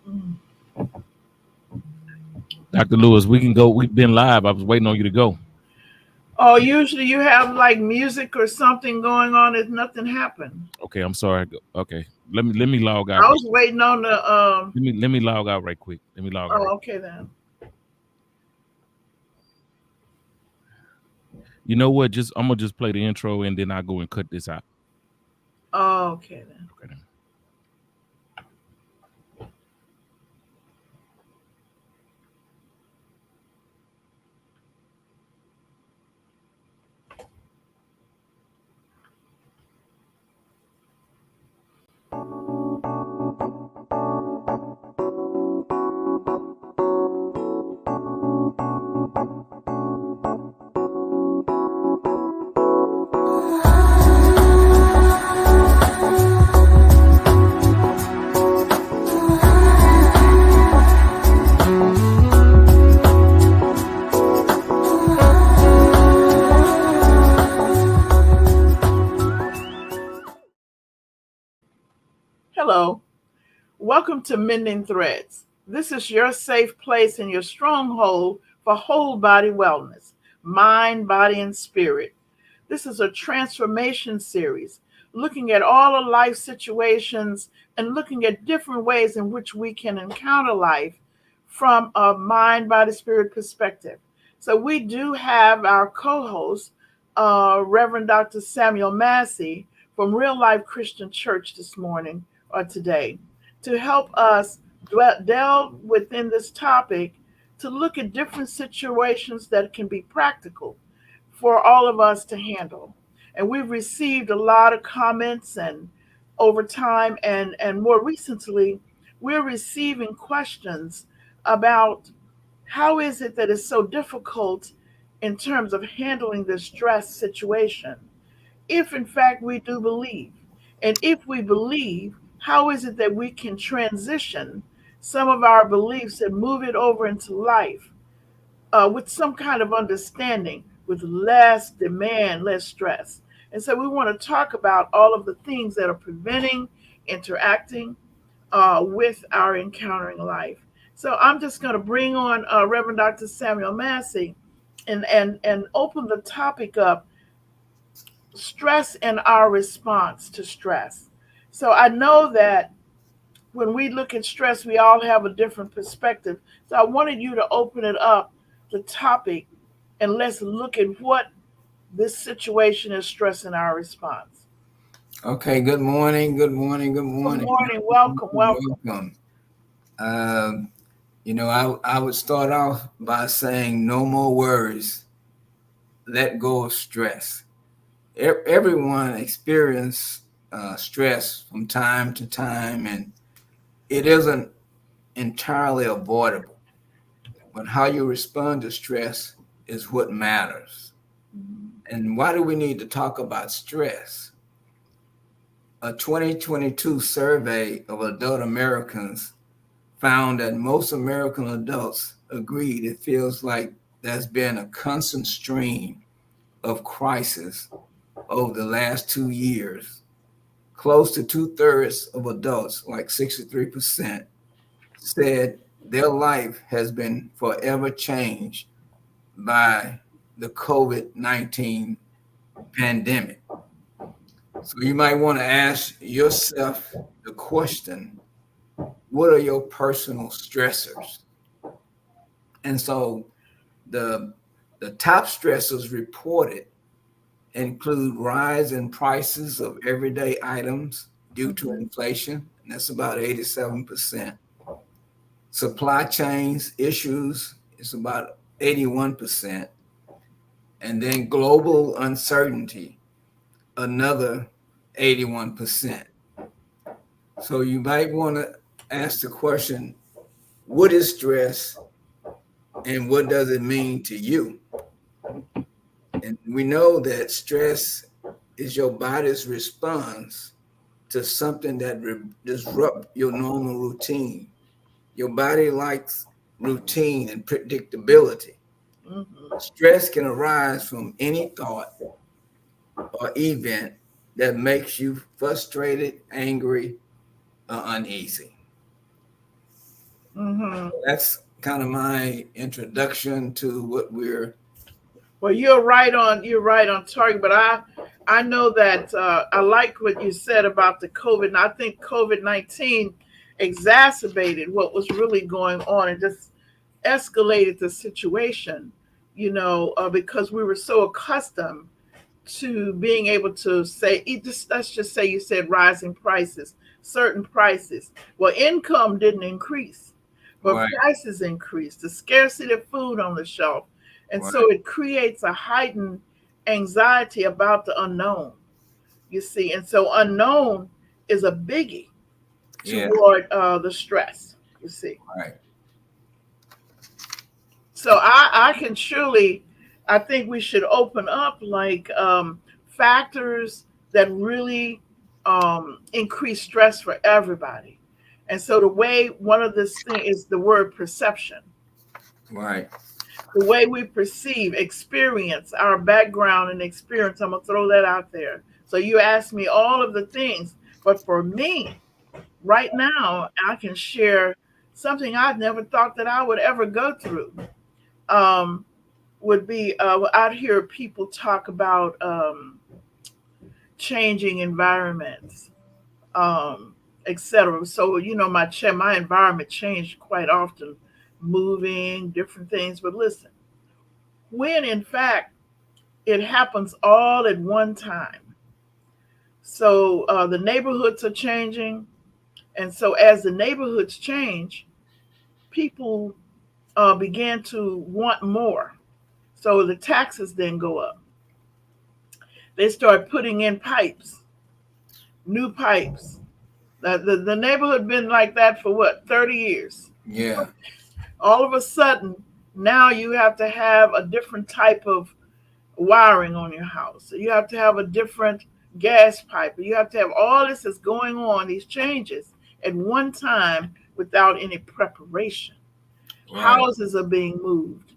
Mm. Dr. Lewis, we can go. We've been live. I was waiting on you to go. Oh, usually you have like music or something going on if nothing happened. Okay, I'm sorry. Okay, let me log out I right. was waiting on the Let me log out right quick. Let me log out right. oh, okay then. You know what? Just I'm gonna just play the intro and then I go and cut this out. Oh, okay then. Okay. Then. Hello. Welcome to Mending Threads. This is your safe place and your stronghold for whole body wellness, mind, body, and spirit. This is a transformation series looking at all of life situations and looking at different ways in which we can encounter life from a mind, body, spirit perspective. So we do have our co-host, Reverend Dr. Samuel Massie from Real Life Christian Church this morning or today to help us delve within this topic to look at different situations that can be practical for all of us to handle. And we've received a lot of comments and over time and more recently, we're receiving questions about how is it that it's so difficult in terms of handling the stress situation if in fact we do believe. And if we believe, how is it that we can transition some of our beliefs and move it over into life with some kind of understanding, with less demand, less stress? And so we want to talk about all of the things that are preventing interacting with our encountering life. So I'm just going to bring on Reverend Dr. Samuel Massey and open the topic up, stress and our response to stress. So I know that when we look at stress, we all have a different perspective. So I wanted you to open it up, the topic, and let's look at what this situation is stressing our response. Okay, good morning, good morning, good Good morning. morning. Welcome. Welcome. Welcome. Um, I would start off by saying no more worries, let go of stress. Everyone experience stress from time to time, and it isn't entirely avoidable. But how you respond to stress is what matters. And why do we need to talk about stress? A 2022 survey of adult Americans found that most American adults agreed it feels like there's been a constant stream of crisis over the last 2 years. Close to two-thirds of adults, like 63%, said their life has been forever changed by the COVID-19 pandemic. So you might want to ask yourself the question, what are your personal stressors? And so the the top stressors reported include rise in prices of everyday items due to Mhm. inflation, and that's about 87%. Supply chains issues is about 81%. And then global uncertainty, another 81%. So you might want to ask the question, what is stress and what does it mean to you? And we know that stress is your body's response to something that disrupt your normal routine. Your body likes routine and predictability. Mhm. Stress can arise from any thought or event that makes you frustrated, angry, or uneasy. Mm-hmm. That's kind of my introduction to what we're. Well, you're right on target. But I know that I like what you said about the COVID, and I think COVID-19 exacerbated what was really going on and just escalated the situation. Because we were so accustomed to being able to say, let's just say you said rising prices, certain prices. Well, income didn't increase, but Right, prices increased, the scarcity of food on the shelf. And right, so it creates a heightened anxiety about the unknown, you see. And so unknown is a biggie yeah, toward the stress, you see. right, So I can surely, I think we should open up like factors that really increase stress for everybody. And so the way one of this thing is the word perception, right, the way we perceive, experience, our background and experience. I'm gonna throw that out there. So you asked me all of the things, but for me, right now, I can share something I've never thought that I would ever go through. Um, would be I'd hear people talk about changing environments, etc. So my environment changed quite often, moving different things. But listen, when in fact it happens all at one time. So the neighborhoods are changing, and so as the neighborhoods change, people began to want more. So the taxes then go up. They start putting in pipes, new pipes. The neighborhood been like that for what, 30 years. yeah, All of a sudden, now you have to have a different type of wiring on your house. You have to have a different gas pipe. You have to have all this is going on, these changes at one time without any preparation. right, Houses are being moved.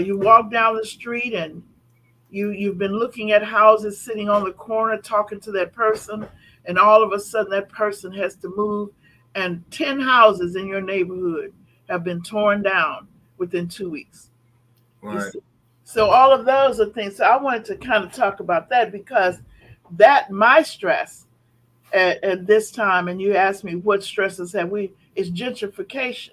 You walk down the street and you've been looking at houses sitting on the corner talking to that person, and all of a sudden that person has to move, and 10 houses in your neighborhood have been torn down within 2 weeks, you right, see. So all of those are things. So I wanted to kind of talk about that because that my stress at this time, and you asked me what stresses have we, is gentrification,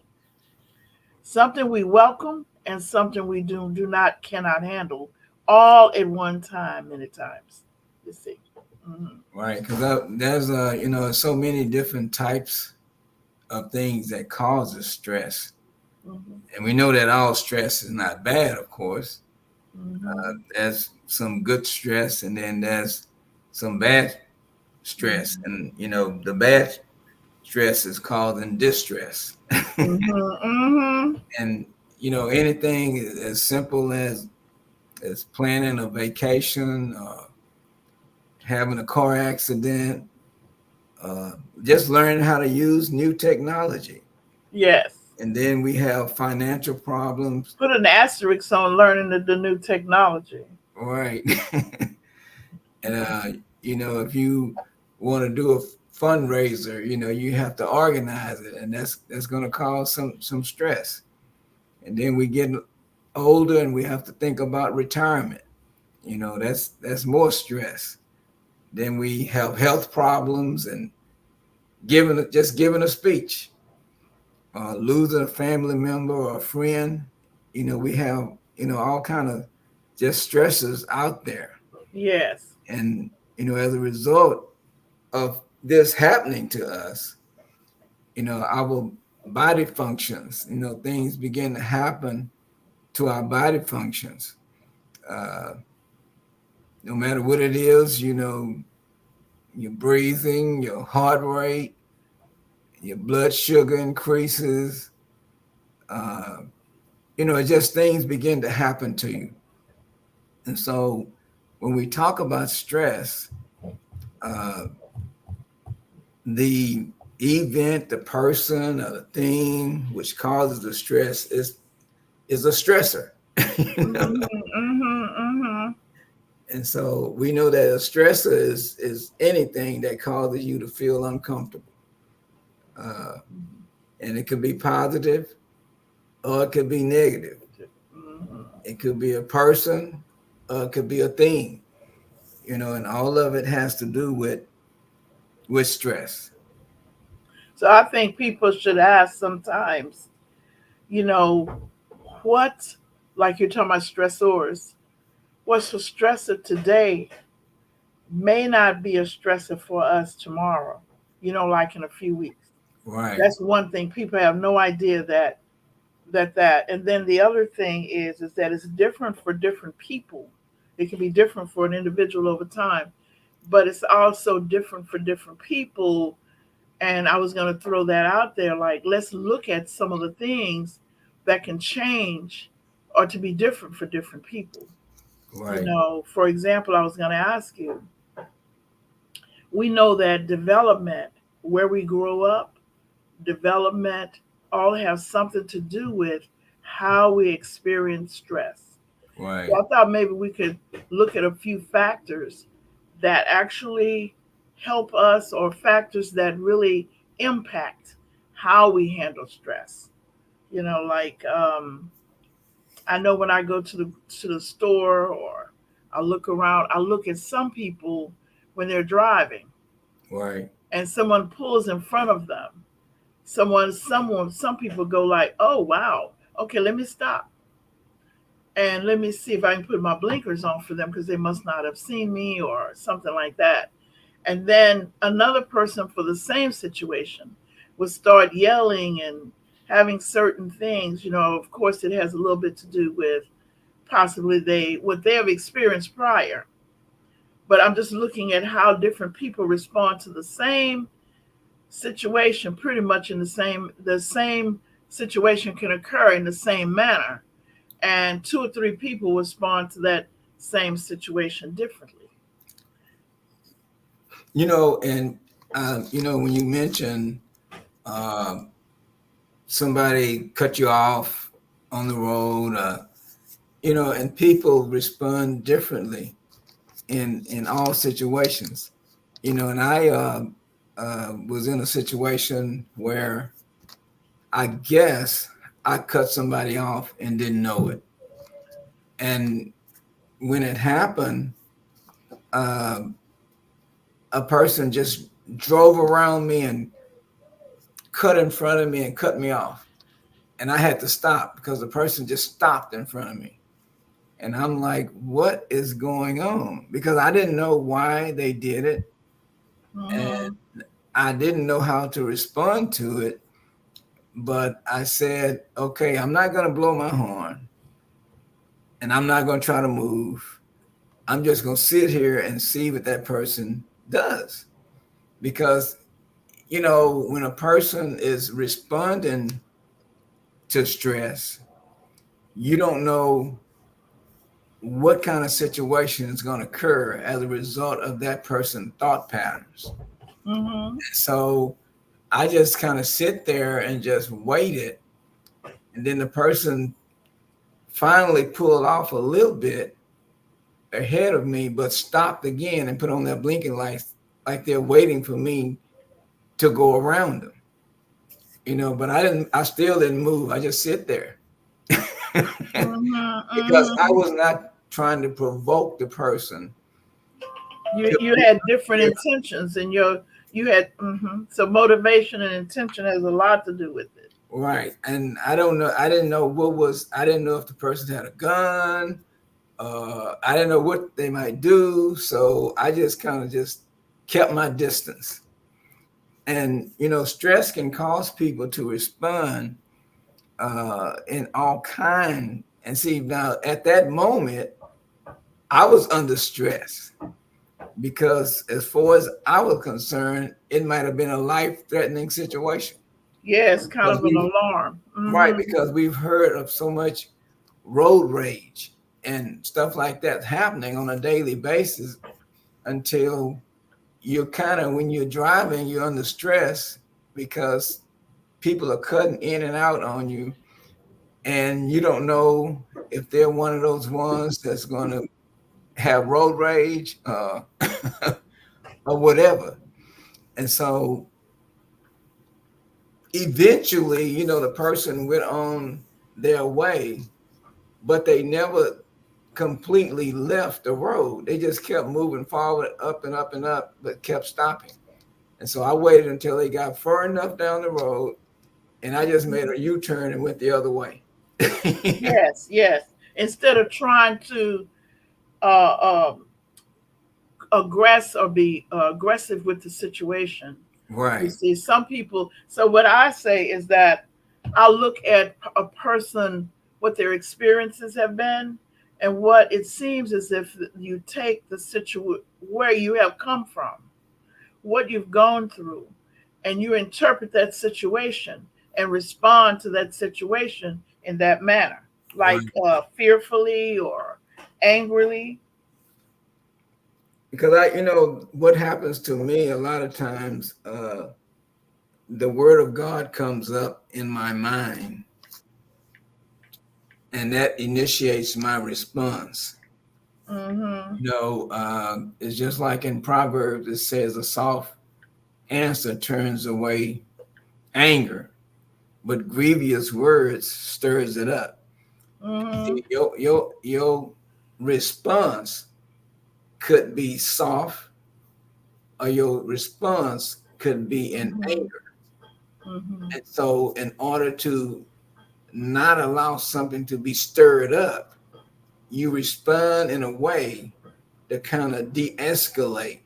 something we welcome and something we do not cannot handle all at one time many times, you see. Hmm. right. Because there's so many different types of things that causes stress, Hmm. and we know that all stress is not bad, of course. Hmm. There's some good stress, and then there's some bad stress, Hmm. and the bad stress is causing distress. Hmm. And anything as simple as planning a vacation, having a car accident, uh, just learning how to use new technology. Yes. And then we have financial problems. Put an asterisk on learning the new technology. Right. And if you want to do a fundraiser, you have to organize it, and that's going to cause some stress. And then we get older, and we have to think about retirement. That's more stress. Then we have health problems and giving a speech, losing a family member or a friend. We have all kind of just stresses out there, Yes. and as a result of this happening to us, our body functions, things begin to happen to our body functions. Uh, no matter what it is, your breathing, your heart rate, your blood sugar increases. Uh, just things begin to happen to you. And so when we talk about stress, uh, the event, the person, or the thing which causes the stress is a stressor. you know? Hmm. Hmm. Hmm. And so we know that a stressor is anything that causes you to feel uncomfortable. Uh, and it could be positive or it could be negative. Mhm. It could be a person or it could be a thing, and all of it has to do with stress. So I think people should ask sometimes, you know, what, like you're talking about stressors, what's a stressor today may not be a stressor for us tomorrow, like in a few weeks. Right, That's one thing. People have no idea that. And then the other thing is that it's different for different people. It can be different for an individual over time, but it's also different for different people. And I was going to throw that out there, like, let's look at some of the things that can change or to be different for different people. right, For example, I was going to ask you, we know that development, where we grow up, development, all have something to do with how we experience stress. right. So I thought maybe we could look at a few factors that actually help us, or factors that really impact how we handle stress. Like, I know when I go to the store, or I look around, I look at some people when they're driving Right. and someone pulls in front of them. Some people go like, "Oh wow, okay, let me stop and let me see if I can put my blinkers on for them because they must not have seen me or something like that." And then another person for the same situation would start yelling and having certain things. Of course, it has a little bit to do with possibly what they have experienced prior. But I'm just looking at how different people respond to the same situation, pretty much in the same situation can occur in the same manner, and two or three people respond to that same situation differently. And when you mention um, somebody cut you off on the road, and people respond differently in all situations. And I was in a situation where I guess I cut somebody off and didn't know it. And when it happened, um, a person just drove around me and cut in front of me and cut me off. And I had to stop because the person just stopped in front of me. And I'm like, what is going on? Because I didn't know why they did it. And Mm-hmm. I didn't know how to respond to it. But I said, okay, I'm not going to blow my horn and I'm not going to try to move. I'm just going to sit here and see what that person does. Because, when a person is responding to stress, you don't know what kind of situation is going to occur as a result of that person's thought patterns. Mm-hmm. So I just kind of sit there and just waited. And then the person finally pulled off a little bit ahead of me, but stopped again and put on their blinking lights like they're waiting for me to go around them. But I still didn't move. I just sit there Mm-hmm. because I Mm-hmm. was not trying to provoke the person you to you had different intentions, and you had, so motivation and intention has a lot to do with it. right. And I don't know. I didn't know if the person had a gun. I didn't know what they might do. So I just kind of just kept my distance. And, stress can cause people to respond in all kind. And see, now at that moment, I was under stress because as far as I was concerned, it might have been a life-threatening situation. Yes, kind Because of an alarm. right, Mm-hmm. because we've heard of so much road rage and stuff like that happening on a daily basis until you're kind of, when you're driving, you're under stress because people are cutting in and out on you, and you don't know if they're one of those ones that's going to have road rage or whatever. And so eventually, the person went on their way, but they never completely left the road. They just kept moving forward, up and up and up, but kept stopping. And so I waited until they got far enough down the road, and I just made a U-turn and went the other way. Yes, yes. Instead of trying to uh, be aggressive with the situation. You Right. see, some people. So what I say is that I look at a person, what their experiences have been, and what it seems as if you take the situation where you have come from, what you've gone through, and you interpret that situation and respond to that situation in that manner, like Right. fearfully or angrily. Because what happens to me a lot of times, the word of God comes up in my mind, and that initiates my response. Mm-hmm. It's just like in Proverbs, it says a soft answer turns away anger, but grievous words stirs it up. Mm-hmm. See, your response could be soft, or your response could be in Mm-hmm. anger. Mm-hmm. And so, in order to not allow something to be stirred up, you respond in a way to kind of de-escalate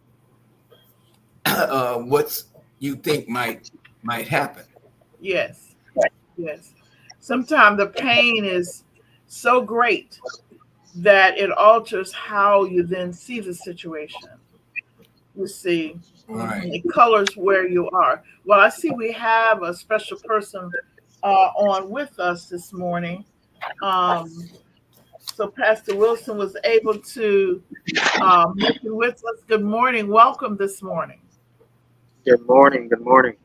what you think might happen. Yes, yes. Sometimes the pain is so great that it alters how you then see the situation. You see, Right. it colors where you are. Well, I see we have a special person on with us this morning. Um, so Pastor Wilson was able to make it with us. Good morning. Welcome this morning. Good morning. Good morning.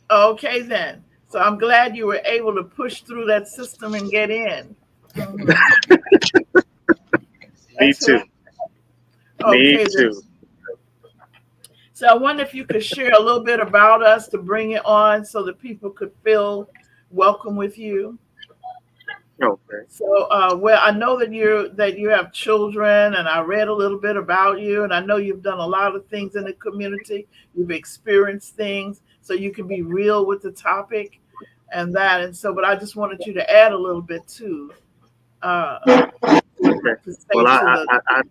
Okay, then. So I'm glad you were able to push through that system and get in. Hmm. Me too. Excellent. Me Okay, then. too. So I wonder if you could share a little bit about us to bring it on so that people could feel welcome with you. Okay. So, well, I know that you have children, and I read a little bit about you, and I know you've done a lot of things in the community. You've experienced things, so you can be real with the topic, and that. And so, but I just wanted you to add a little bit too, what you would Okay. like to say Well, to the. I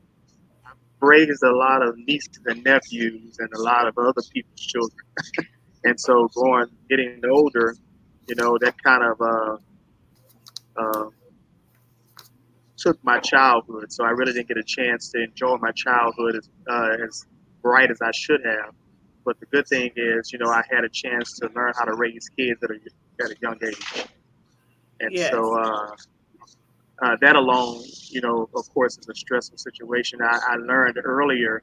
raised a lot of nieces and nephews and a lot of other people's children, and so getting older, that kind of uh, took my childhood. So I really didn't get a chance to enjoy my childhood as bright as I should have. But the good thing is, I had a chance to learn how to raise kids at a young age, and so. Yes, That alone, of course, is a stressful situation. I learned earlier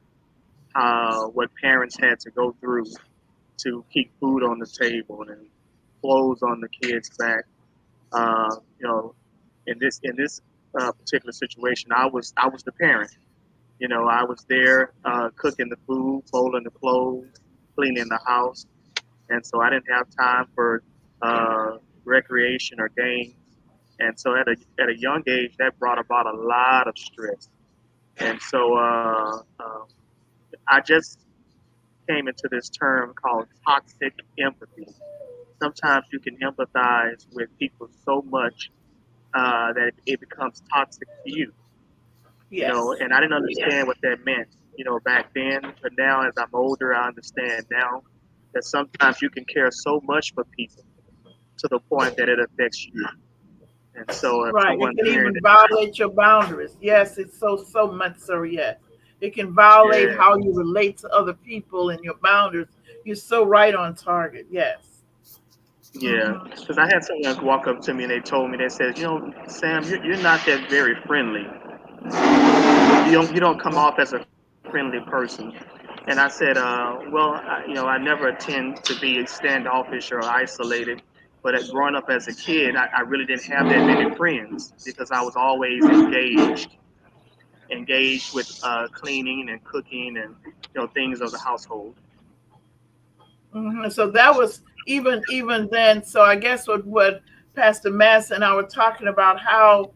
what parents had to go through to keep food on the table and clothes on the kids' back. Uh, you know, in this particular situation, I was the parent. I was there cooking the food, folding the clothes, cleaning the house, and so I didn't have time for recreation or games. And so at a young age, that brought about a lot of stress. And so I just came into this term called toxic empathy. Sometimes you can empathize with people so much that it becomes toxic to you. yes, And I didn't understand what that meant, back then. But now, as I'm older, I understand now that sometimes you can care so much for people to the point that it affects you. And so if right. It someone's can hearing even it, violate your boundaries. Yes, it's so much so. Yes, it can violate yeah, how you relate to other people and your boundaries. You're so right on target. Yes. yeah. Hmm. Because I had someone walk up to me and they told me, they said, Sam, you're not that very friendly. You don't come off as a friendly person. And I said, well, I never intend to be standoffish or isolated. But growing up as a kid, I really didn't have that many friends because I was always engaged with cleaning and cooking and things of the household. Hmm. So that was even then. So I guess what Pastor Mass and I were talking about, how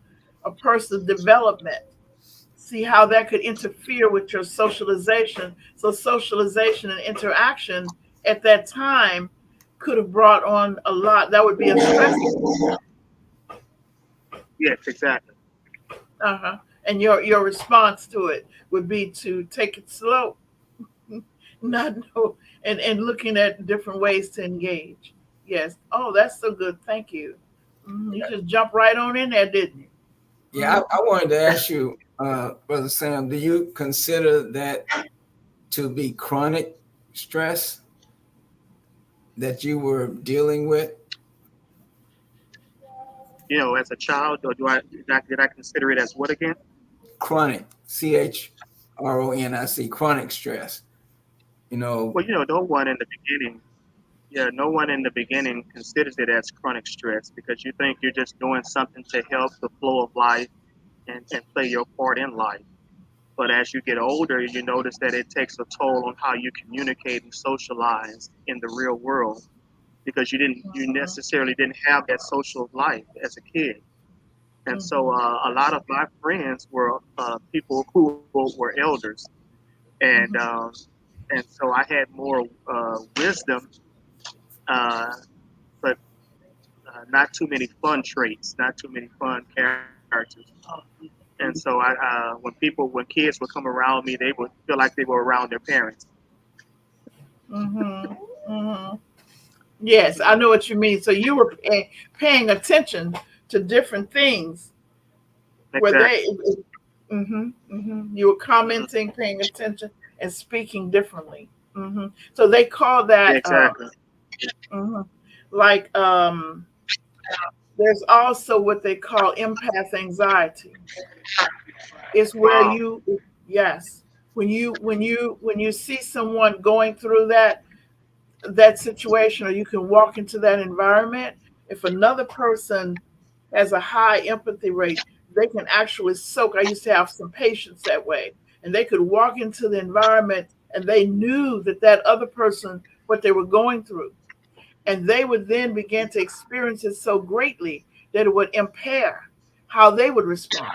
a person's development, see how that could interfere with your socialization. So socialization and interaction at that time could have brought on a lot. That would be a stress. Yes, exactly. Uh-huh. And your response to it would be to take it slow, not know, and looking at different ways to engage. Yes. Oh, that's so good. Thank you. You just jumped right on in there, didn't you? Yeah, I wanted to ask you, Brother Sam, do you consider that to be chronic stress that you were dealing with? As a child, or did I consider it as what again? Chronic, CHRONIC, chronic stress. You know, Well, no one in the beginning, yeah, no one in the beginning considers it as chronic stress because you think you're just doing something to help the flow of life and play your part in life. But as you get older, you notice that it takes a toll on how you communicate and socialize in the real world because you Mhm, necessarily didn't have that social life as a kid. And so mhm, a lot of my friends were people who were elders, and mhm, and so I had more wisdom, uh, but not too many fun traits, not too many fun characters. And so when kids would come around me, they would feel like they were around their parents. mhm, mhm. Yes, I know what you mean. So you were paying attention to different things where Exactly. you were Hmm. commenting, paying attention, and speaking differently. So they call Yeah, that exactly. mhm. like there's also what they call empath anxiety. It's where Wow. you, yes, when you see someone going through that situation, or you can walk into that environment, if another person has a high empathy rate, they can actually soak. I used to have some patients that way, and they could walk into the environment and they knew that other person, what they were going through, and they would then begin to experience it so greatly that it would impair how they would respond.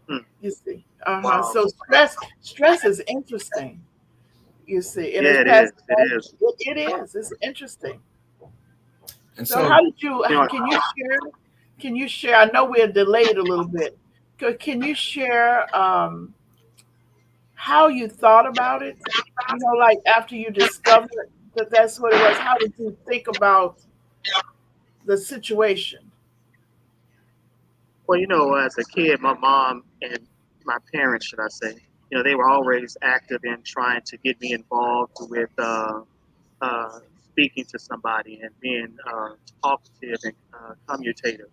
Hmm. You see, Wow. so stress is interesting. You see, and Yeah, as it is. Pastor, It is. it is. It's interesting. and So so how did you, You know, can you share, I know we're delayed a little bit. Can you share how you thought about it? Like after you discovered that that's what it was, how did you think about the situation? well, as a kid, my mom and my parents, should I say, they were always active in trying to get me involved with uh, speaking to somebody and being talkative and commutative.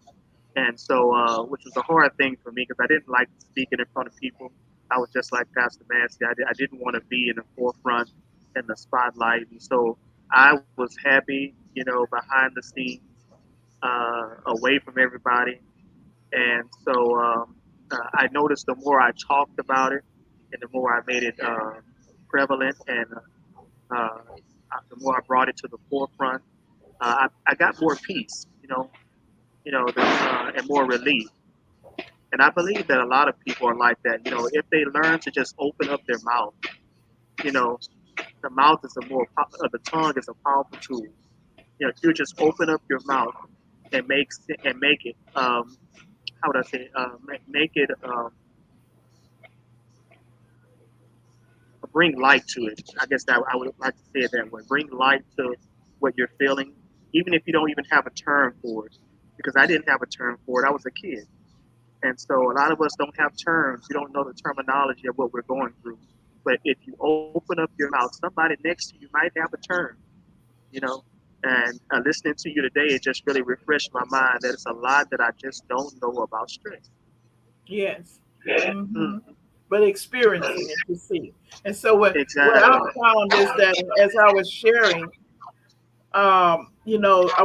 And so, which was a hard thing for me because I didn't like speaking in front of people. I was just like Pastor Massie. I didn't want to be in the forefront in the spotlight. And so I was happy, behind the scenes, away from everybody. And so I noticed the more I talked about it and the more I made it prevalent and uh, the more I brought it to the forefront, I got more peace, and more relief. And I believe that a lot of people are like that. If they learn to just open up their mouth, you know, the mouth is the tongue is a powerful tool. If you just open up your mouth and make it, how would I say, make it bring light to it. I guess that I would like to say it that way. Bring light to what you're feeling, even if you don't even have a term for it. Because I didn't have a term for it. I was a kid. And so a lot of us don't have terms. We don't know the terminology of what we're going through. But if you open up your mouth, somebody next to you might have a term, you know. And listening to you today, it just really refreshed my mind that it's a lot that I just don't know about stress. Yes. Mm, hmm But experiencing it to see. And so what I exactly. found is that as I was sharing,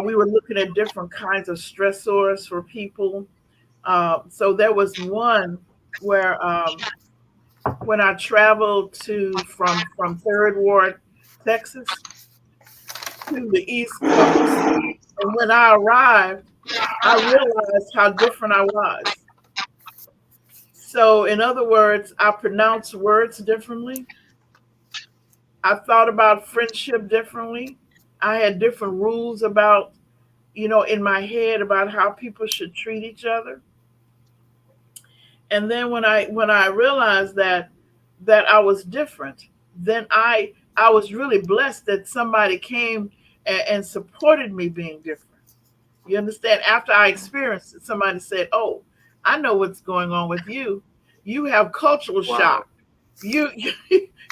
we were looking at different kinds of stressors for people. So there was one where when I traveled from Third Ward, Texas, to the East Coast. And when I arrived, I realized how different I was. So, in other words, I pronounced words differently. I thought about friendship differently. I had different rules about, in my head about how people should treat each other. And then when I realized that I was different, then I was really blessed that somebody came and supported me being different. You understand? After I experienced it, somebody said, "Oh, I know what's going on with you. You have cultural Wow. shock. You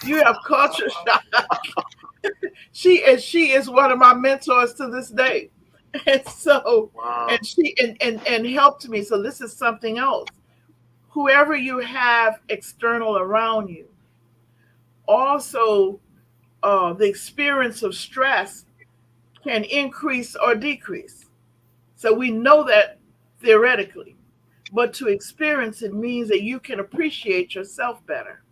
you have culture shock." She is one of my mentors to this day. And so Wow. and she and helped me. So this is something else. Whoever you have external around you, also the experience of stress can increase or decrease. So we know that theoretically, but to experience it means that you can appreciate yourself better.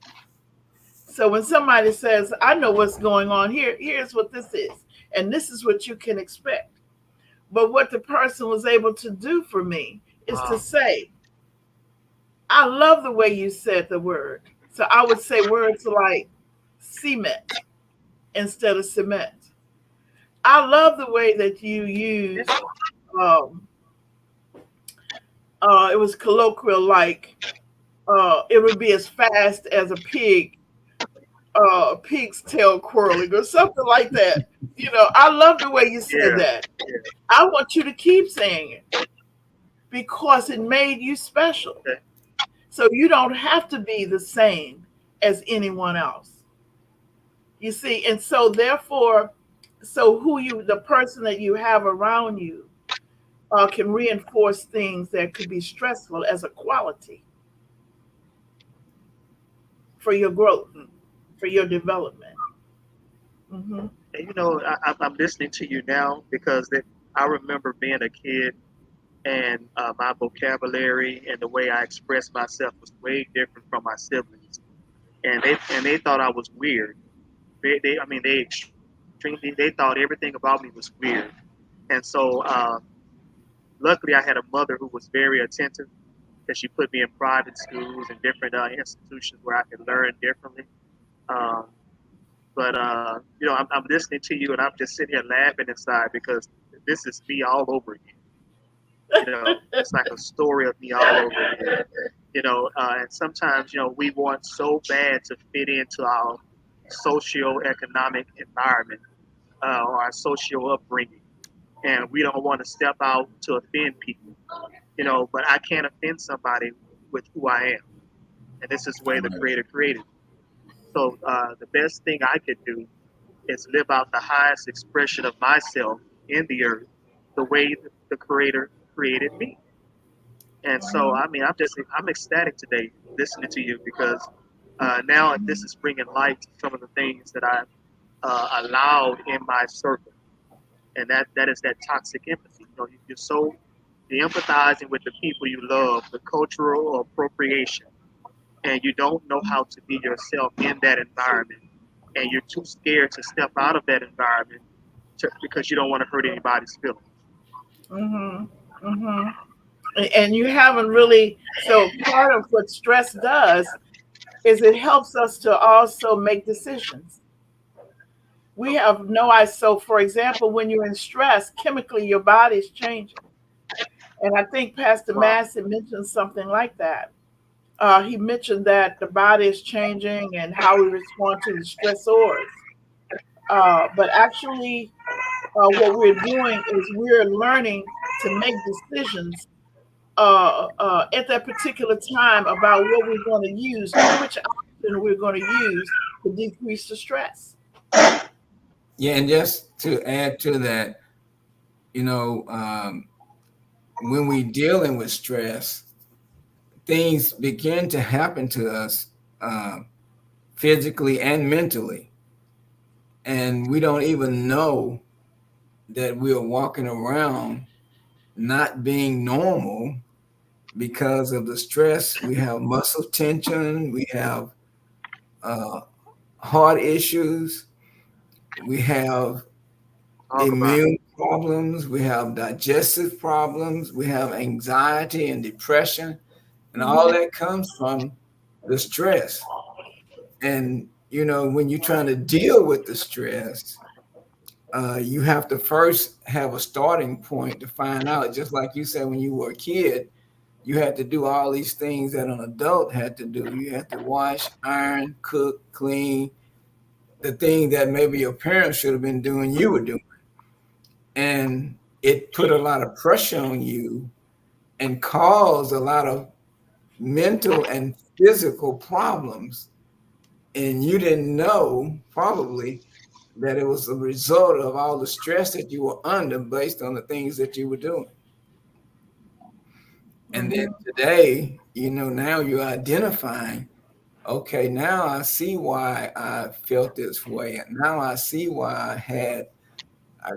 So when somebody says, "I know what's going on here, here's what this is, and this is what you can expect." But what the person was able to do for me is to Wow. say, "I love the way you said the word." So I would say words like cement instead of cement. I love the way that you used, um, it was colloquial, like it would be as fast as a pig's tail curling or something like that. I love the way you said Yeah. that. I want you to keep saying it because it made you special. Okay. So you don't have to be the same as anyone else. You see, and so therefore, so the person that you have around you can reinforce things that could be stressful as a quality for your growth, Hmm. for your development. Hmm. And I'm listening to you now because I remember being a kid and my vocabulary and the way I expressed myself was way different from my siblings, and they thought I was weird. I mean, they thought everything about me was weird, and so luckily I had a mother who was very attentive, because she put me in private schools and different institutions where I could learn differently. Um, but I'm listening to you and I'm just sitting here laughing inside because this is me all over again. It's like a story of me all over again. And sometimes we want so bad to fit into our socio-economic environment, or our social upbringing, and we don't want to step out to offend people. But I can't offend somebody with who I am, and this is the way the Creator created me. So the best thing I could do is live out the highest expression of myself in the earth, the way the Creator created me. And so, Hmm. I mean, I'm ecstatic today listening to you because now this is bringing light to some of the things that I allowed in my circle, and that is that toxic empathy. You're empathizing with the people you love, the cultural appropriation, and you don't know how to be yourself in that environment, and you're too scared to step out of that environment because you don't want to hurt anybody's feelings. Hmm. Hmm. And you haven't really. So part of what stress does is it helps us to also make decisions. We Okay. have no idea. So, for example, when you're in stress, chemically your body's changing. And I think Pastor Wow. Massey mentioned something like that. He mentioned that the body is changing and how we respond to the stressors. But actually, what we're doing is we're learning to make decisions at that particular time about what we're going to use, which option we're going to use to decrease the stress. Yeah, and just to add to that, you know, um, when we dealing with stress, things begin to happen to us physically and mentally, and we don't even know that we're walking around not being normal because of the stress. We have muscle tension, we have uh, heart issues, we have Talk about it. immune problems, we have digestive problems, we have anxiety and depression, and all Mhm. that comes from the stress. And when you're trying to deal with the stress, you have to first have a starting point to find out. Just like you said, when you were a kid, you had to do all these things that an adult had to do. You had to wash, iron, cook, clean, the thing that maybe your parents should have been doing, you were doing. And it put a lot of pressure on you and caused a lot of mental and physical problems. And you didn't know probably that it was a result of all the stress that you were under based on the things that you were doing. And then Mhm. today, now you're identifying, okay, now I see why I felt this way. And now I see why I had, I,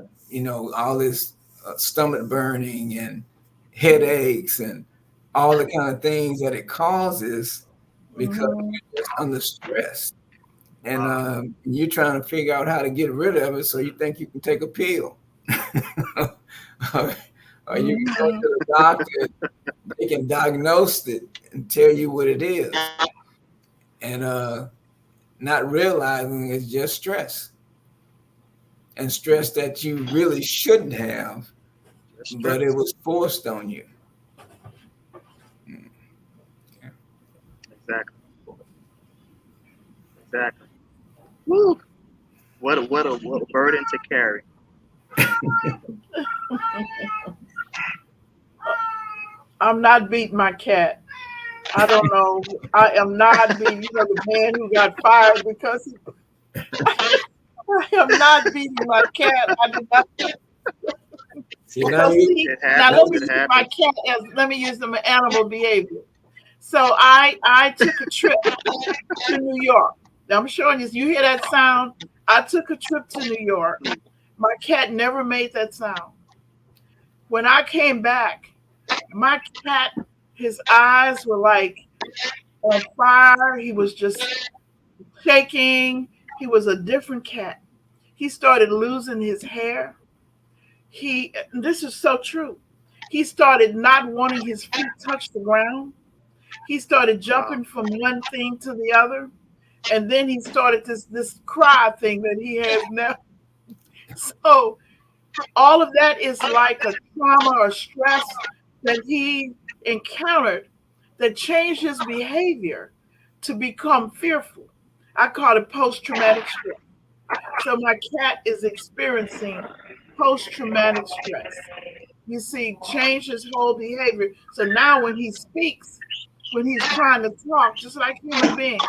all this stomach burning and headaches and all the kind of things that it causes because Mhm. you're just under stress. And Wow. you're trying to figure out how to get rid of it, so you think you can take a pill. Or you can go to Mhm. the doctor, they can diagnose it and tell you what it is. And not realizing it's just stress, and stress that you really shouldn't have, Just but it stress. was forced on you. Mm, yeah. Exactly. Exactly. Woo. What a burden to carry. I'm not beating my cat. I don't know. I am not beating, the man who got fired because I am not beating my cat. I did not. See, now So you, see, It now now happens. let me It you, use my happens. cat as let me use them animal behavior. So I took a trip to New York. Now I'm showing you. You hear that sound? I took a trip to New York. My cat never made that sound. When I came back, my cat, his eyes were like on fire. He was just shaking. He was a different cat. He started losing his hair. This is so true. He started not wanting his feet touch the ground. He started Wow. jumping from one thing to the other. And then he started this cry thing that he has now. So all of that is like a trauma or stress that he encountered that changed his behavior to become fearful. I call it post traumatic stress. So my cat is experiencing post traumatic stress. You see, change his whole behavior. So now when he speaks, when he's trying to talk, just like human beings,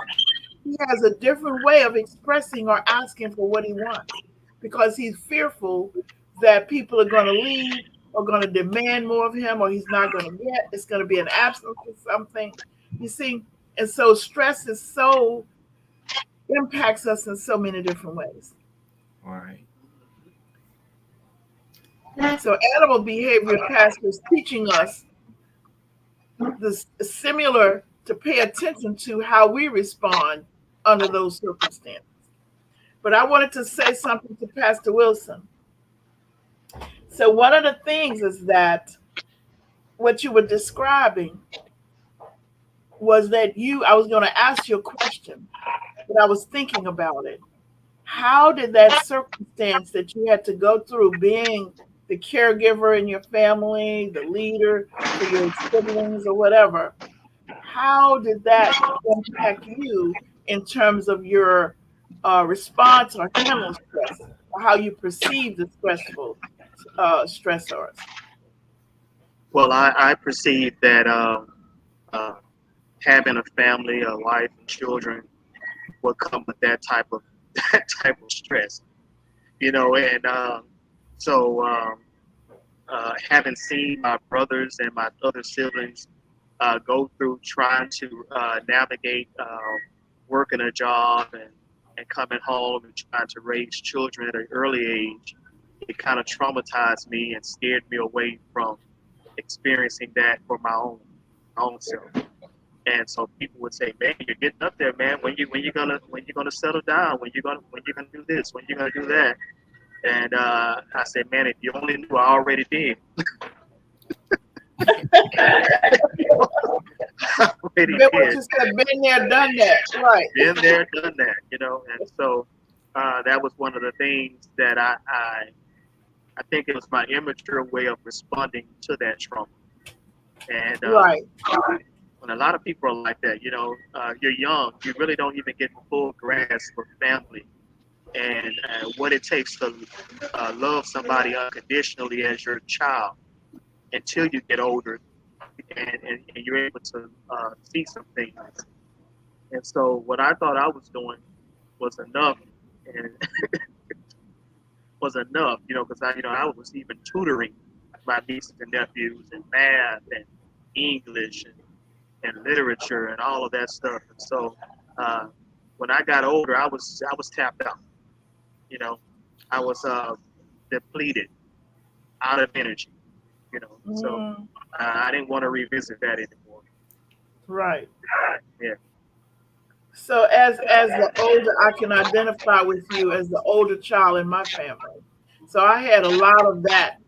he has a different way of expressing or asking for what he wants because he's fearful that people are going to leave or going to demand more of him or he's not going to get. It's going to be an absence of something. You see, and so stress is so impacts us in so many different ways. all right. So animal behavior pastors teaching us this similar to pay attention to how we respond under those circumstances. But I wanted to say something to Pastor Wilson. So one of the things is that what you were describing was that I was going to ask you a question, but I was thinking about it. How did that circumstance that you had to go through being the caregiver in your family, the leader for your siblings or whatever, how did that impact you in terms of your response or handling stress, or how you perceive the stressful stressors? Well, I perceive that uh, having a family, a wife, and children will come with that type of that type of stress. And having seen my brothers and my other siblings go through trying to navigate working a job and coming home and trying to raise children at an early age, it kind of traumatized me and scared me away from experiencing that for my own self. And so people would say, "Man, you're getting up there, man. When you gonna settle down? When you gonna do this? When you gonna do that?" And I said, man, if you only knew, I already did. I already Been what did. you said, been there, done that. Right. Been there, done that, And so that was one of the things that I think it was my immature way of responding to that trauma. And Right. when a lot of people are like that, you're young, you really don't even get the full grasp of family and what it takes to love somebody unconditionally as your child until you get older and you're able to see some things. And so what I thought I was doing was enough, and was enough, because I was even tutoring my nieces and nephews in math and English and literature and all of that stuff. And so uh, when I got older, I was tapped out. You know, I was depleted, out of energy. So Mm, I didn't want to revisit that anymore. right. Yeah. So as the older, I can identify with you as the older child in my family. So I had a lot of that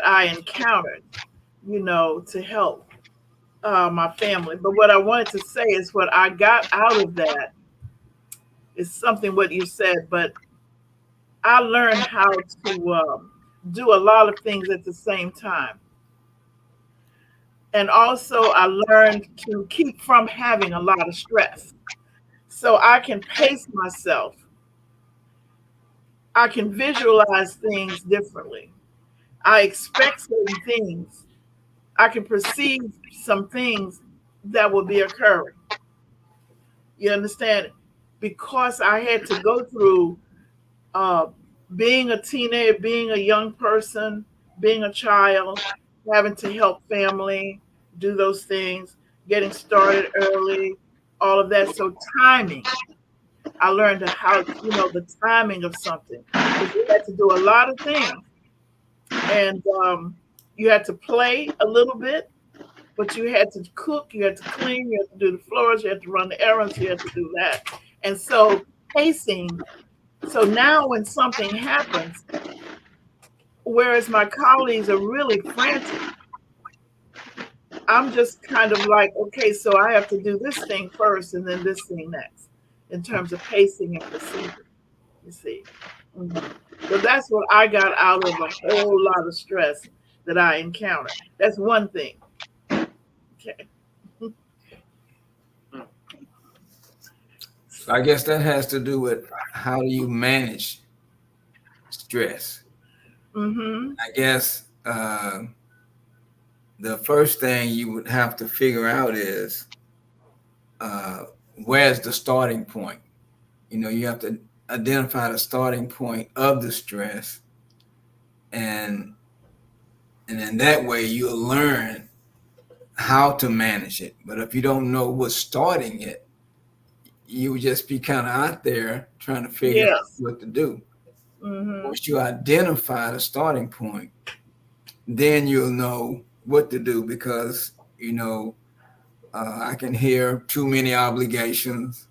I encountered, to help my family. But what I wanted to say is what I got out of that is something what you said, but I learned how to do a lot of things at the same time. And also, I learned to keep from having a lot of stress. So I can pace myself, I can visualize things differently. I expect certain things. I can perceive some things that will be occurring. You understand? Because I had to go through uh, being a teenager, being a young person, being a child, having to help family, do those things, getting started early, all of that. So timing, I learned how, the timing of something because you had to do a lot of things. And you had to play a little bit, but you had to cook, you had to clean, you had to do the floors, you had to run the errands, you had to do that. And so pacing. So now when something happens, whereas my colleagues are really frantic, I'm just kind of like, okay, so I have to do this thing first and then this thing next in terms of pacing and procedure, you see. Mhm. So that's what I got out of a whole lot of stress that I encountered. That's one thing. Okay. Mm. So I guess that has to do with how do you manage stress. Mm-hmm. I guess the first thing you would have to figure out is uh, where's the starting point. You have to identify the starting point of the stress, and in that way you'll learn how to manage it. But if you don't know what's starting it, you would just be kind of out there trying to figure out Yes. what to do. Mm-hmm. Once you identify the starting point, then you'll know what to do because I can hear too many obligations.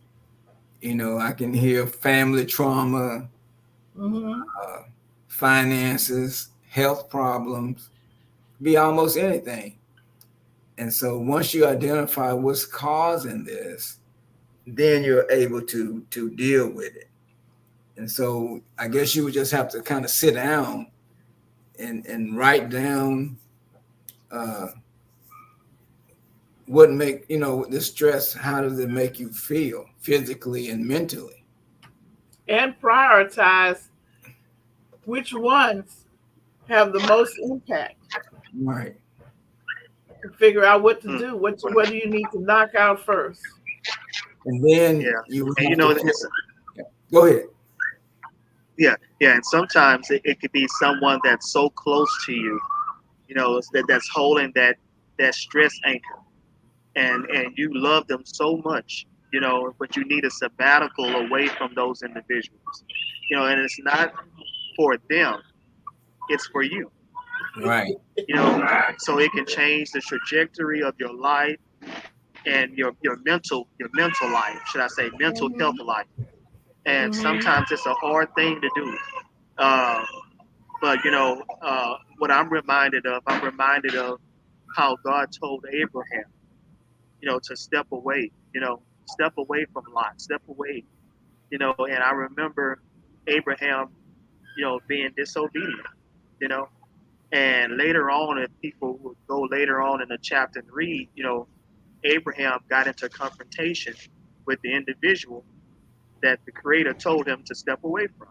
I can hear family trauma, Mm-hmm. uh, finances, health problems, be almost anything. And so once you identify what's causing this, then you're able to deal with it. And so I guess you would just have to kind of sit down and write down uh, what make the stress. How does it make you feel physically and mentally? And prioritize which ones have the most impact Right. to figure out what to Mm. do. What do you need to knock out first? And then Yeah. you would And have to it's, go ahead. yeah, yeah. And sometimes it could be someone that's so close to you, that's holding that stress anchor, and you love them so much, but you need a sabbatical away from those individuals, and it's not for them, it's for you, Right. so it can change the trajectory of your life and your mental life, should I say, mental health Mm-hmm. life. And Mm-hmm. sometimes it's a hard thing to do, Uh, but what I'm reminded of how God told Abraham, to step away, step away from Lot, step away, and I remember Abraham, being disobedient, you know, and later on, if people would go later on in the chapter and read, Abraham got into confrontation with the individual that the Creator told him to step away from.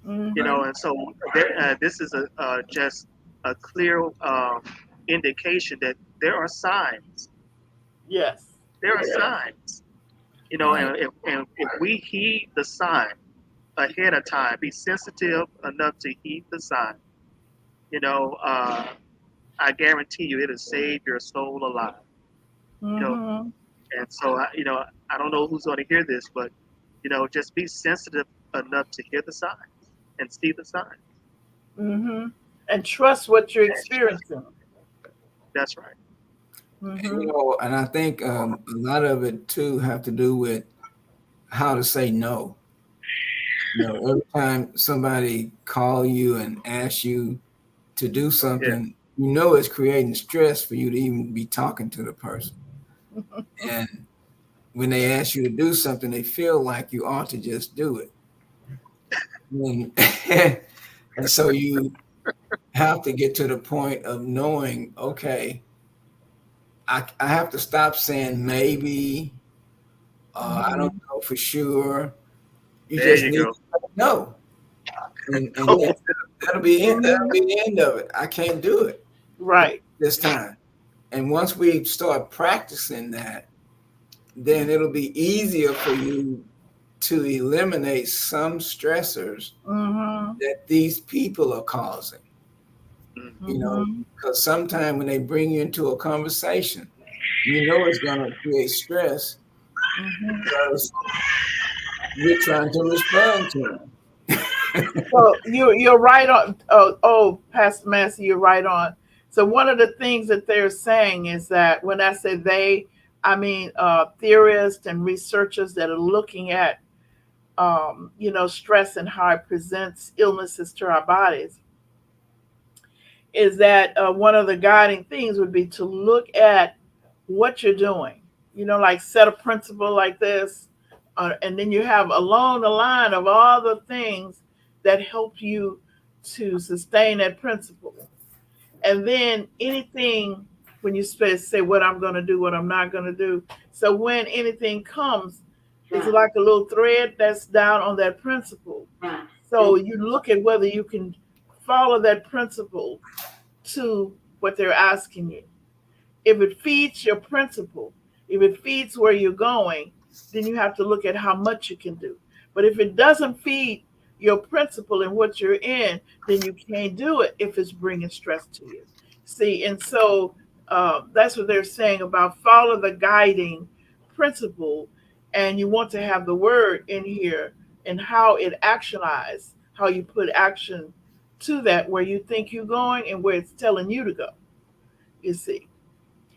Right. Mm-hmm. And so this is just a clear indication that there are signs. Yes. There are signs, Right. and if we heed the sign ahead of time, be sensitive enough to heed the sign, you know, uh, I guarantee you it'll save your soul alive. You know, Mm-hmm. and so I don't know who's going to hear this, but just be sensitive enough to hear the signs and see the signs. Mm-hmm. And trust what you're experiencing. That's right. Mm-hmm. And I think a lot of it too have to do with how to say no. Every time somebody call you and ask you to do Yeah. something, it's creating stress for you to even be talking to the person. And when they ask you to do something, they feel like you ought to just do it. And, and so you have to get to the point of knowing, okay, I have to stop saying maybe, I don't Mm-hmm. know for sure. You There just you need go. to know. And Oh, that'll be it. That'll Mm-hmm. be the end of it. I can't do it Right. this time. And once we start practicing that, then it'll be easier for you to eliminate some stressors Mm-hmm. that these people are causing. mm, Mm-hmm. Because sometimes when they bring you into a conversation, it's going to create stress Mm-hmm. because you're trying to respond to them. So you're right on. Pastor Massey, you're right on. So one of the things that they're saying is that when I say they, I mean theorists and researchers that are looking at stress and how it presents illnesses to our bodies. Is that one of the guiding things would be to look at what you're doing. Like set a principle like this, and then you have along the line of all the things that help you to sustain that principle. And then anything when you say what I'm going to do, what I'm not going to do. So when anything comes, it's like a little thread that's down on that principle. So you look at whether you can follow that principle to what they're asking you. If it feeds your principle, if it feeds where you're going, then you have to look at how much you can do. But if it doesn't feed your principle and what you're in, then you can't do it if it's bringing stress to you. See, and so that's what they're saying about follow the guiding principle, and you want to have the word in here and how it actionize, how you put action to that where you think you're going and where it's telling you to go. You see.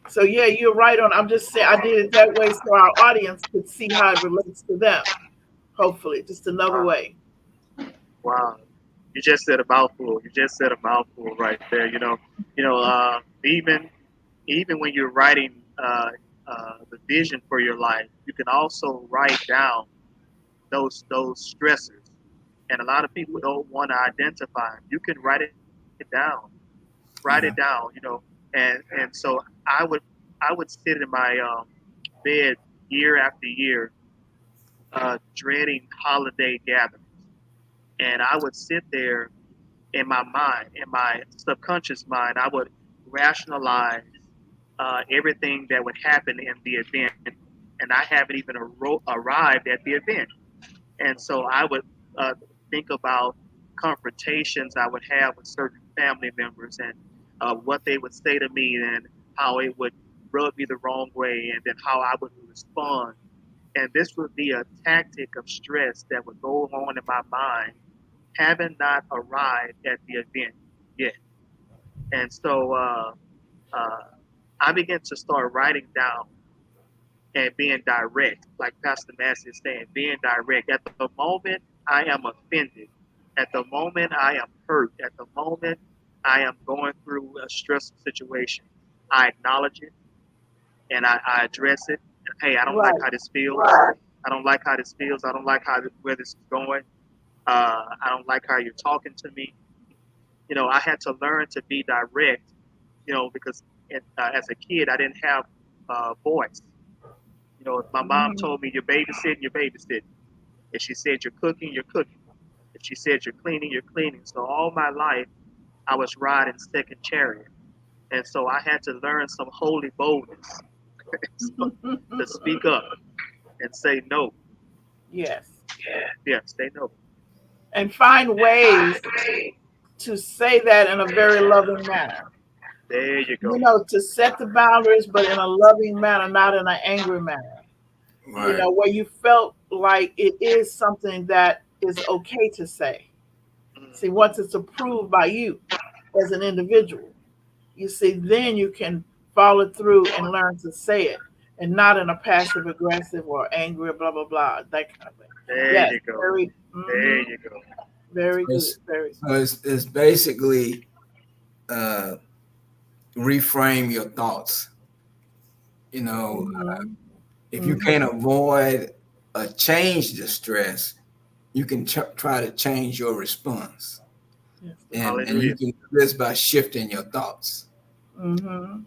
So yeah, you're right on. I'm just saying I did it that way so our audience could see how it relates to them. Hopefully, just another wow. way. Wow. You just said a mouthful. You just said a mouthful right there. Even when you're writing the vision for your life, you can also write down those stressors. And a lot of people don't want to identify 'em. You can write it down. Write it Yeah. down. And so I would sit in my bed year after year, dreading holiday gatherings, and I would sit there in my mind, in my subconscious mind, I would rationalize everything that would happen in the event, and I haven't even arrived at the event. And so I would uh, think about confrontations I would have with certain family members and what they would say to me and how it would rub me the wrong way and then how I would respond. And this would be a tactic of stress that would go on in my mind, having not arrived at the event yet. And so uh, I began to start writing down and being direct, like Pastor Massie is saying, being direct. At the moment I am offended, At the moment I am hurt, at the moment I am going through a stressful situation, I acknowledge it and I address it. Hey, I don't like Right. how this feels. I don't like how this feels. I don't like where this is going. I don't like how you're talking to me. I had to learn to be direct, because as a kid, I didn't have voice. If my mom Hmm. told me you're babysitting, you're babysitting. If she said you're cooking, you're cooking. If she said you're cleaning, you're cleaning. So all my life, I was riding second chariot. And so I had to learn some holy boldness so, to speak up and say no. Yes. Yeah, say no. And find ways to say that in a very loving manner. There you go. To set the boundaries, but in a loving manner, not in an angry manner. Right. Where you felt like it is something that is okay to say. See, Mm, once it's approved by you as an individual, you see, then you can follow through and learn to say it and not in a passive aggressive or angry or blah, blah, blah, that kind of thing. there Yes, you go. very, There you go. very So good, it's, very so it's basically uh, reframe your thoughts. You good. know, if you can't Hmm. avoid change the stress, you can try to change your response, Yes, and you Hallelujah. can do this by shifting your thoughts. mm-hmm.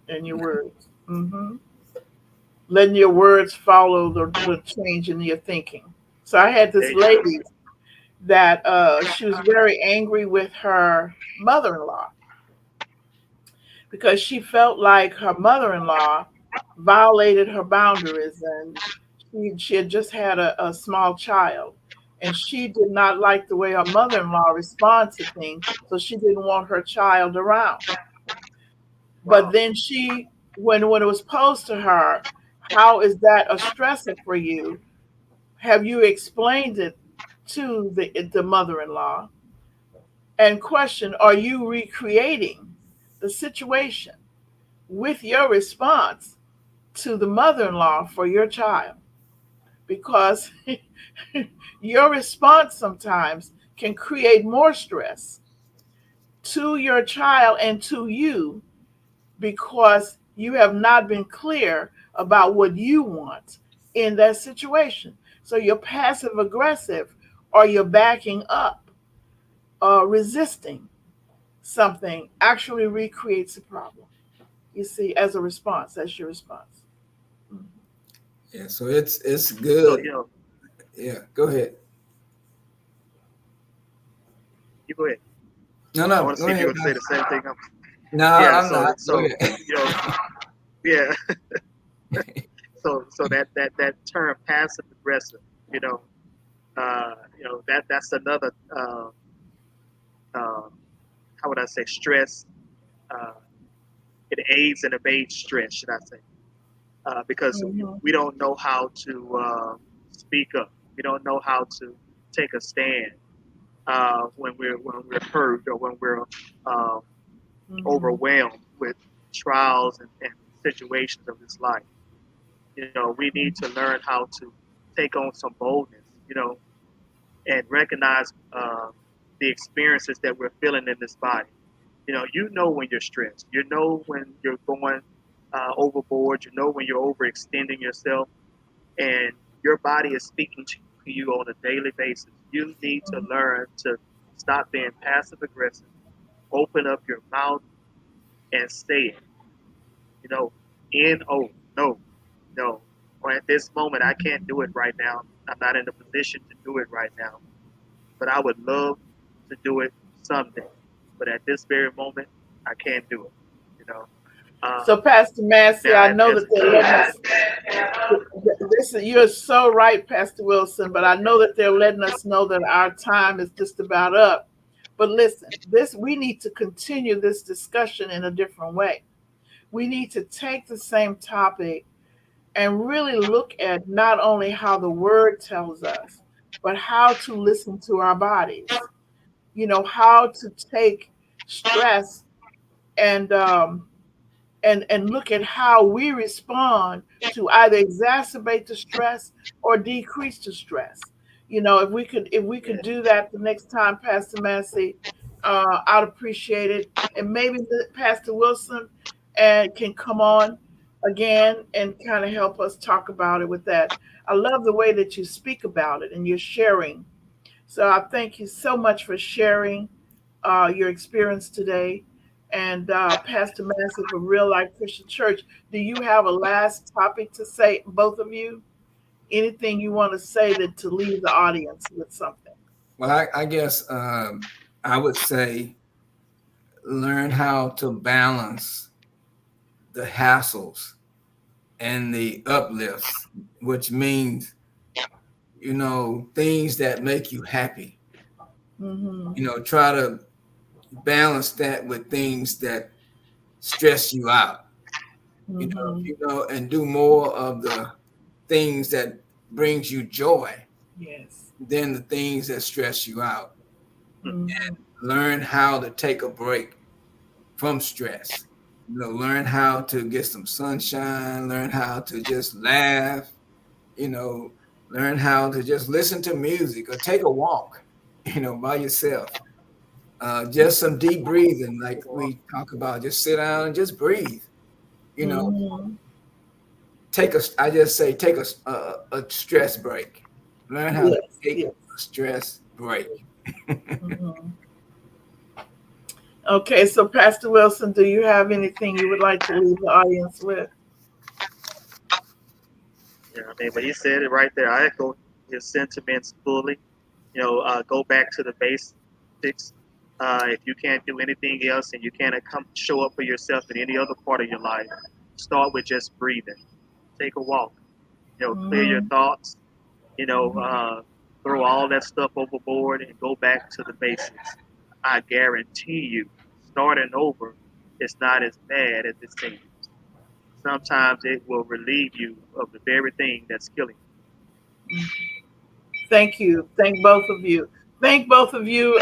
And your words. Letting your words follow the change in your thinking. So I had There this you go. lady that she was very angry with her mother-in-law because she felt like her mother-in-law violated her boundaries, and she had just had a small child, and she did not like the way her mother-in-law responded to things, so she didn't want her child around. But Wow. then when it was posed to her, how is that a stressor for you? Have you explained it to the mother-in-law? And question, are you recreating the situation with your response to the mother-in-law for your child? Because your response sometimes can create more stress to your child and to you because you have not been clear about what you want in that situation. So you're passive aggressive or you're backing up, resisting something actually recreates a problem. You see, as a response, that's your response. Mhm. Yeah, so it's So, good. Yeah, go ahead. you go ahead. No, I no, want to go see if ahead. you're going to say the same thing. No, Yeah. I'm So, not. Go ahead. yeah. So that term passive aggressive, you know, that's another, uh, how would I say, stress. Uh, it aids and abates stress, should I say? Because Mhm. we don't know how to speak up. We don't know how to take a stand when we're hurt or when we're uh, Mhm. overwhelmed with trials and situations of this life. We need to learn how to take on some boldness. And recognize the experiences that we're feeling in this body. You know when you're stressed. You know when you're going overboard. You know when you're overextending yourself, and your body is speaking to you on a daily basis. You need to learn to stop being passive aggressive. Open up your mouth and say it. No, no. Or at this moment, I can't do it right now. I'm not in a position to do it right now, but I would love to do it someday. But at this very moment, I can't do it. You know. So, Um, Pastor Massey, now, I as, know as that they're letting us. Listen, you're so right, Pastor Wilson, but I know that they're letting us know that our time is just about up. But listen, this we need to continue this discussion in a different way. We need to take the same topic and really look at not only how the word tells us, but how to listen to our bodies. How to take stress and and look at how we respond to either exacerbate the stress or decrease the stress. If we could do that the next time, Pastor Massey, I'd appreciate it. And maybe Pastor Wilson and can come on again and kind of help us talk about it with that. I love the way that you speak about it and you're sharing. So I thank you so much for sharing your experience today. And Pastor Massey for Real Life Christian Church, do you have a last topic to say, both of you? Anything you want to say that to leave the audience with something? Well, I guess I would say learn how to balance the hassles and the uplifts, which means, things that make you happy. Mm-hmm. Try to balance that with things that stress you out. Mm-hmm. And do more of the things that brings you joy Yes. than the things that stress you out. Mm-hmm. Learn how to take a break from stress. Learn how to get some sunshine, learn how to just laugh, you know, learn how to just listen to music or take a walk, by yourself. Just some deep breathing, like we talk about, just sit down and just breathe, you know, Mm-hmm. I just say, take a stress break. Learn how to Yes. take Yes. a stress break. Mm-hmm. Okay, so Pastor Wilson, do you have anything you would like to leave the audience with? Yeah, I mean, but he said it right there. I echo his sentiments fully. Go back to the basics. If you can't do anything else and you can't come show up for yourself in any other part of your life, start with just breathing. Take a walk. Clear your Mm-hmm. thoughts. You know, Mm-hmm. uh, throw all that stuff overboard and go back to the basics. I guarantee you, starting over is not as bad as it seems. Sometimes it will relieve you of the very thing that's killing Thank you. Thank both of you. Thank both of you,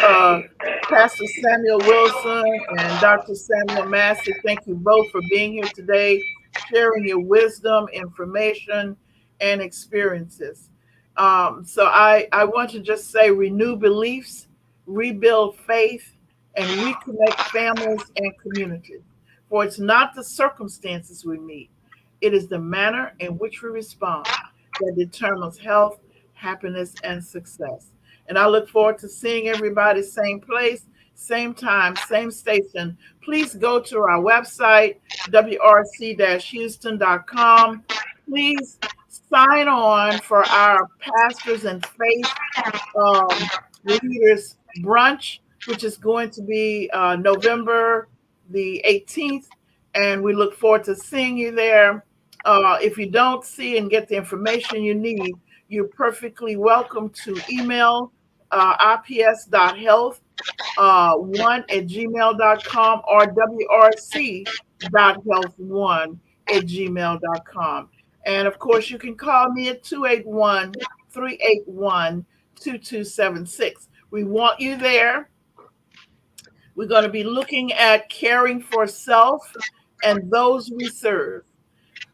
Pastor Samuel Wilson and Dr. Samuel Massey. Thank you both for being here today, sharing your wisdom, information, and experiences. So I want to just say renew beliefs, rebuild faith, and reconnect families and communities. For it's not the circumstances we meet, it is the manner in which we respond that determines health, happiness, and success. And I look forward to seeing everybody same place, same time, same station. Please go to our website, wrc-houston.com. Please sign on for our pastors and faith um, leaders brunch, which is going to be November the 18th. And we look forward to seeing you there. If you don't see and get the information you need, you're perfectly welcome to email ips.health 1 at gmail.com or wrc.health1 at gmail.com. And of course, you can call me at 281-381-2276. We want you there. We're going to be looking at caring for self and those we serve.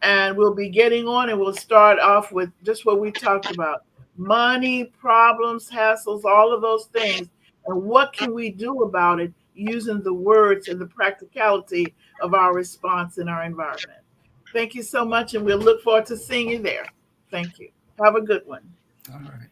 And we'll be getting on and we'll start off with just what we talked about: money, problems, hassles, all of those things. And what can we do about it using the words and the practicality of our response in our environment? Thank you so much. And we'll look forward to seeing you there. Thank you. Have a good one. All right.